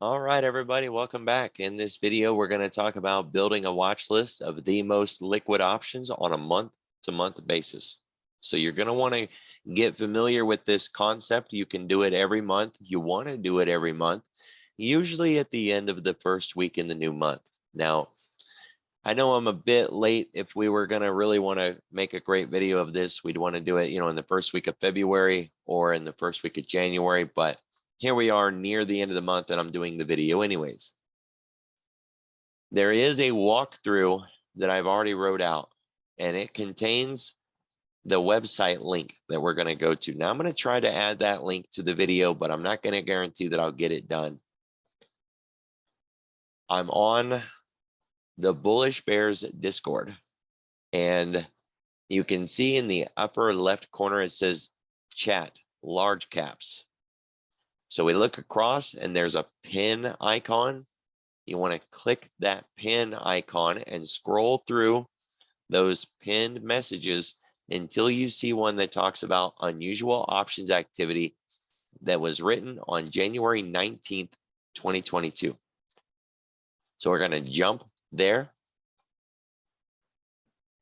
All right, everybody, welcome back. In this video, we're going to talk about building a watch list of the most liquid options on a month-to-month basis. So you're going to want to get familiar with this concept. You can do it every month. You want to do it every month, usually at the end of the first week in the new month. Now, I know I'm a bit late. If we were going to really want to make a great video of this, we'd want to do it, in the first week of February or in the first week of January, but here we are near the end of the month and I'm doing the video anyways. There is a walkthrough that I've already wrote out and it contains the website link that we're going to go to. Now I'm going to try to add that link to the video, but I'm not going to guarantee that I'll get it done. I'm on the Bullish Bears Discord and you can see in the upper left corner, it says chat, large caps. So we look across and there's a pin icon. You want to click that pin icon and scroll through those pinned messages until you see one that talks about unusual options activity that was written on January 19th, 2022. So we're going to jump there,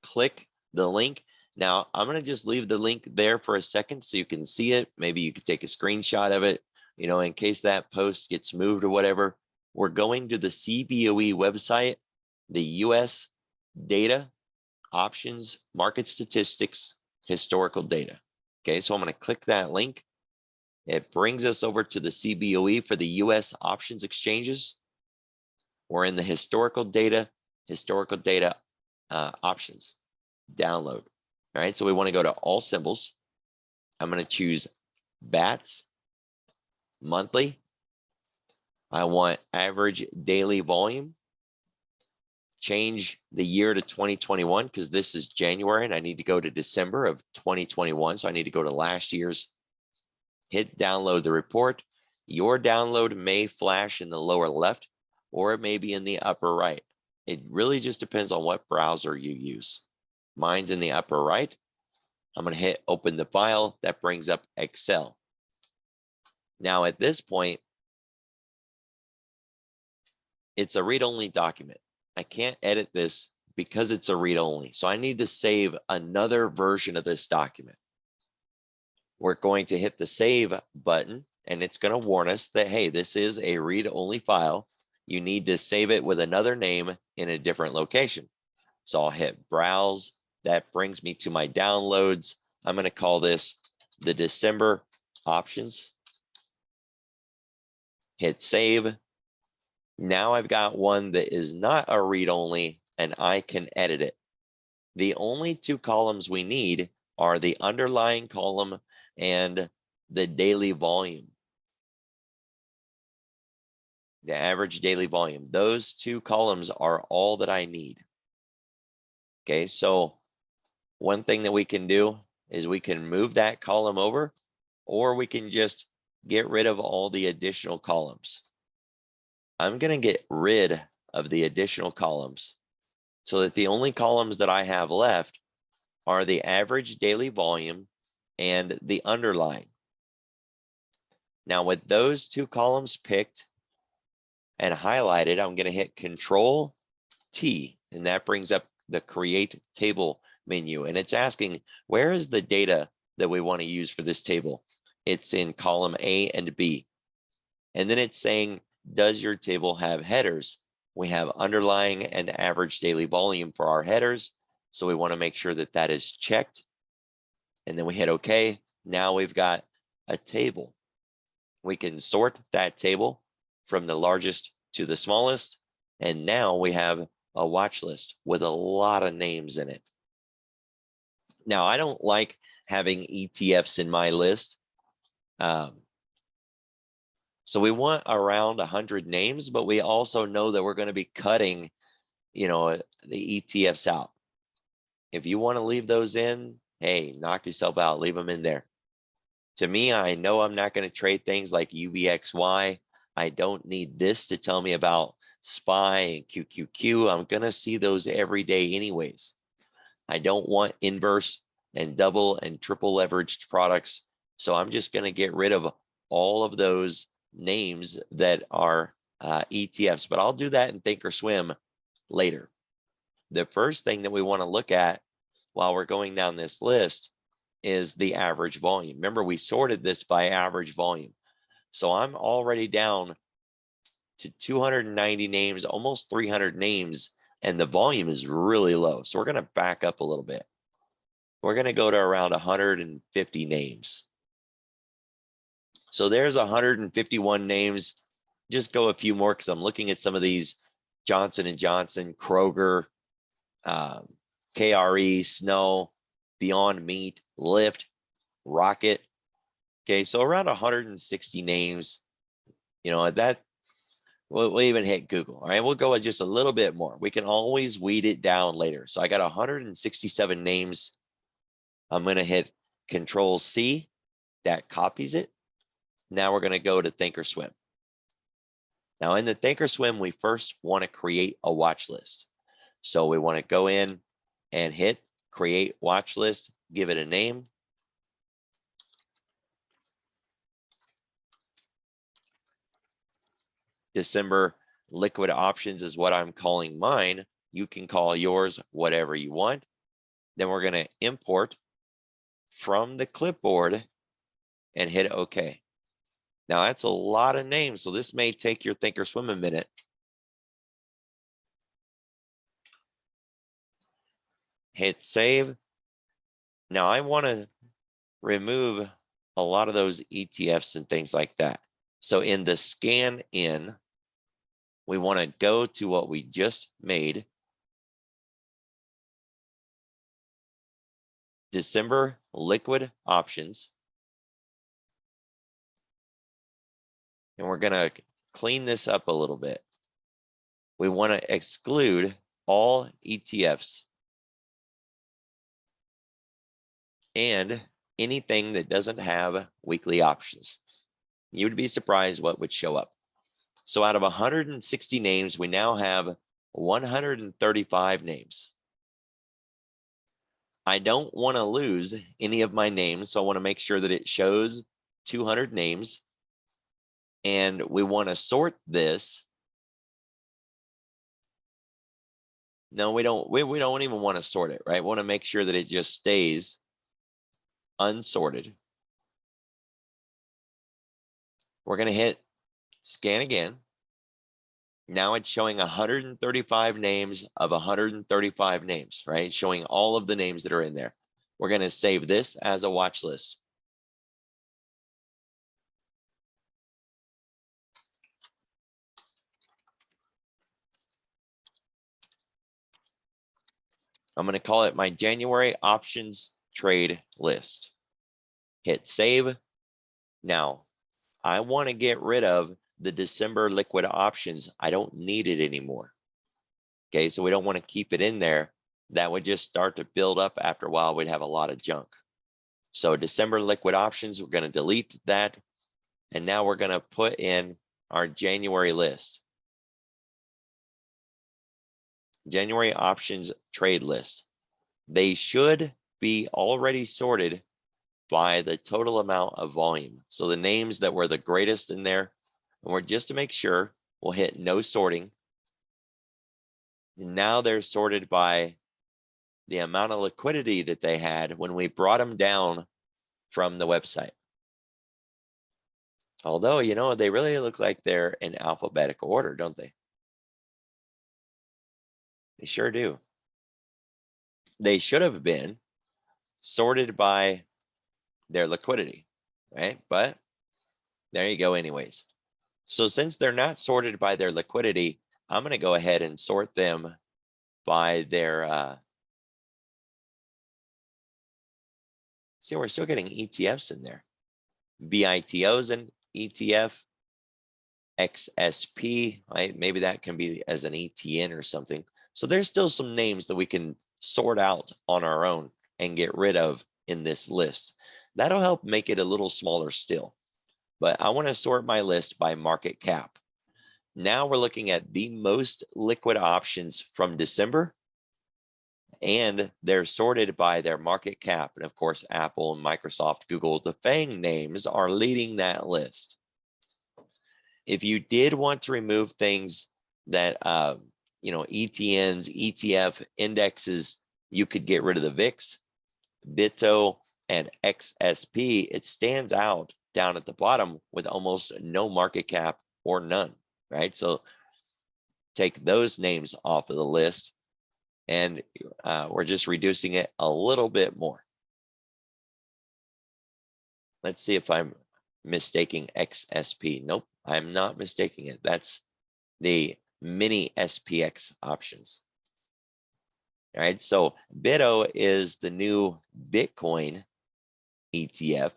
click the link. Now I'm going to just leave the link there for a second so you can see it. Maybe you could take a screenshot of it. In case that post gets moved or whatever. We're going to the CBOE website, the US data, options, market statistics, historical data. Okay, so I'm going to click that link. It brings us over to the CBOE for the US options exchanges. We're in the historical data options, download. All right, so we want to go to all symbols. I'm going to choose BATS. Monthly. I want average daily volume. Change the year to 2021 because this is January and I need to go to December of 2021. So I need to go to last year's. Hit download the report. Your download may flash in the lower left or it may be in the upper right. It really just depends on what browser you use. Mine's in the upper right. I'm going to hit open the file. That brings up Excel. Now, at this point, it's a read-only document. I can't edit this because it's a read-only. So I need to save another version of this document. We're going to hit the save button, and it's going to warn us that, hey, this is a read-only file. You need to save it with another name in a different location. So I'll hit browse. That brings me to my downloads. I'm going to call this the December options. Hit save. Now I've got one that is not a read-only and I can edit it. The only two columns we need are the underlying column and the daily volume. The average daily volume. Those two columns are all that I need. Okay, so one thing that we can do is we can move that column over, or we can just get rid of all the additional columns. I'm going to get rid of the additional columns so that the only columns that I have left are the average daily volume and the underlying. Now with those two columns picked and highlighted, I'm going to hit Control T, and that brings up the Create Table menu. And it's asking, where is the data that we want to use for this table? It's in column A and B. And then it's saying, does your table have headers? We have underlying and average daily volume for our headers. So we want to make sure that that is checked. And then we hit OK. Now we've got a table. We can sort that table from the largest to the smallest. And now we have a watch list with a lot of names in it. Now, I don't like having ETFs in my list. So we want around 100 names, but we also know that we're going to be cutting, the ETFs out. If you want to leave those in, hey, knock yourself out, leave them in there. To me, I know I'm not going to trade things like UVXY. I don't need this to tell me about SPY and QQQ. I'm going to see those every day anyways. I don't want inverse and double and triple leveraged products. So I'm just going to get rid of all of those names that are ETFs, but I'll do that in Thinkorswim later. The first thing that we want to look at while we're going down this list is the average volume. Remember, we sorted this by average volume. So I'm already down to 290 names, almost 300 names, and the volume is really low. So we're going to back up a little bit. We're going to go to around 150 names. So there's 151 names. Just go a few more because I'm looking at some of these: Johnson & Johnson, Kroger, KRE, Snow, Beyond Meat, Lyft, Rocket. Okay, so around 160 names. You know, that we'll even hit Google. All right, we'll go with just a little bit more. We can always weed it down later. So I got 167 names. I'm going to hit Control C. That copies it. Now we're going to go to Thinkorswim. Now in the Thinkorswim, we first want to create a watch list. So we want to go in and hit Create Watch List, give it a name. December liquid options is what I'm calling mine. You can call yours whatever you want. Then we're going to import from the clipboard and hit OK. Now that's a lot of names, so this may take your Thinkorswim a minute. Hit save. Now I want to remove a lot of those ETFs and things like that. So in the scan in, we want to go to what we just made. December liquid options. And we're going to clean this up a little bit. We want to exclude all ETFs and anything that doesn't have weekly options. You would be surprised what would show up. So out of 160 names, we now have 135 names. I don't want to lose any of my names, so I want to make sure that it shows 200 names. And we want to sort this. No, we don't. We don't even want to sort it, right? We want to make sure that it just stays unsorted. We're going to hit scan again. Now it's showing 135 names of 135 names, right? Showing all of the names that are in there. We're going to save this as a watch list. I'm going to call it my January options trade list. Hit save. Now, I want to get rid of the December liquid options. I don't need it anymore. Okay, so we don't want to keep it in there. That would just start to build up after a while. We'd have a lot of junk. So December liquid options, we're going to delete that. And now we're going to put in our January list. January options trade list. They should be already sorted by the total amount of volume. So the names that were the greatest in there, and we're just to make sure, we'll hit no sorting. And now they're sorted by the amount of liquidity that they had when we brought them down from the website. Although, you know, they really look like they're in alphabetical order, don't they? They sure do. They should have been sorted by their liquidity, right? But there you go anyways. So since they're not sorted by their liquidity, I'm going to go ahead and sort them by their, see, we're still getting ETFs in there. BITO's an ETF, XSP, right? Maybe that can be as an ETN or something. So there's still some names that we can sort out on our own and get rid of in this list. That'll help make it a little smaller still. But I want to sort my list by market cap. Now we're looking at the most liquid options from December, and they're sorted by their market cap. And of course, Apple and Microsoft, Google, the FANG names are leading that list. If you did want to remove things that, ETNs, ETF indexes, you could get rid of the VIX, BITO, and XSP. It stands out down at the bottom with almost no market cap or none, right? So take those names off of the list, and we're just reducing it a little bit more. Let's see if I'm mistaking XSP. Nope, I'm not mistaking it. That's the mini SPX options. All right, so BITO is the new Bitcoin ETF.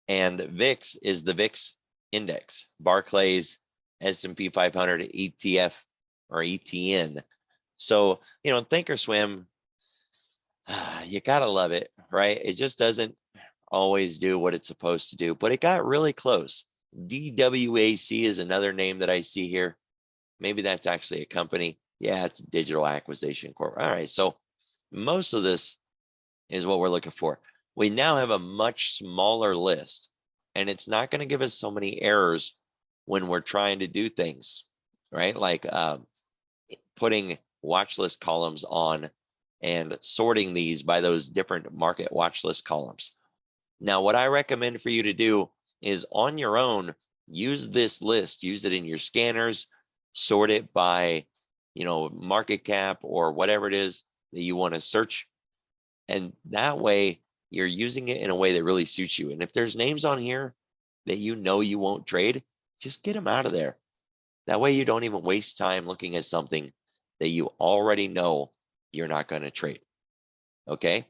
And VIX is the VIX index, Barclays S&P 500 ETF or ETN. So, Thinkorswim, you gotta love it, right? It just doesn't always do what it's supposed to do, but it got really close. DWAC is another name that I see here. Maybe that's actually a company. Yeah, it's a Digital Acquisition Corp. All right, so most of this is what we're looking for. We now have a much smaller list, and it's not going to give us so many errors when we're trying to do things, right? Like putting watch list columns on and sorting these by those different market watch list columns. Now, what I recommend for you to do is on your own, use this list, use it in your scanners, sort it by, market cap or whatever it is that you want to search. And that way you're using it in a way that really suits you. And if there's names on here that you won't trade, just get them out of there. That way you don't even waste time looking at something that you already know you're not going to trade. Okay.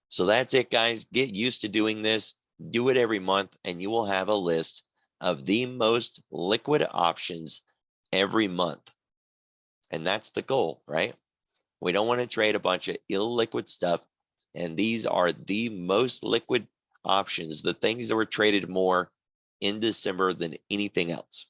So that's it, guys. Get used to doing this. Do it every month, and you will have a list of the most liquid options every month. And that's the goal, right? We don't want to trade a bunch of illiquid stuff. And these are the most liquid options, the things that were traded more in December than anything else.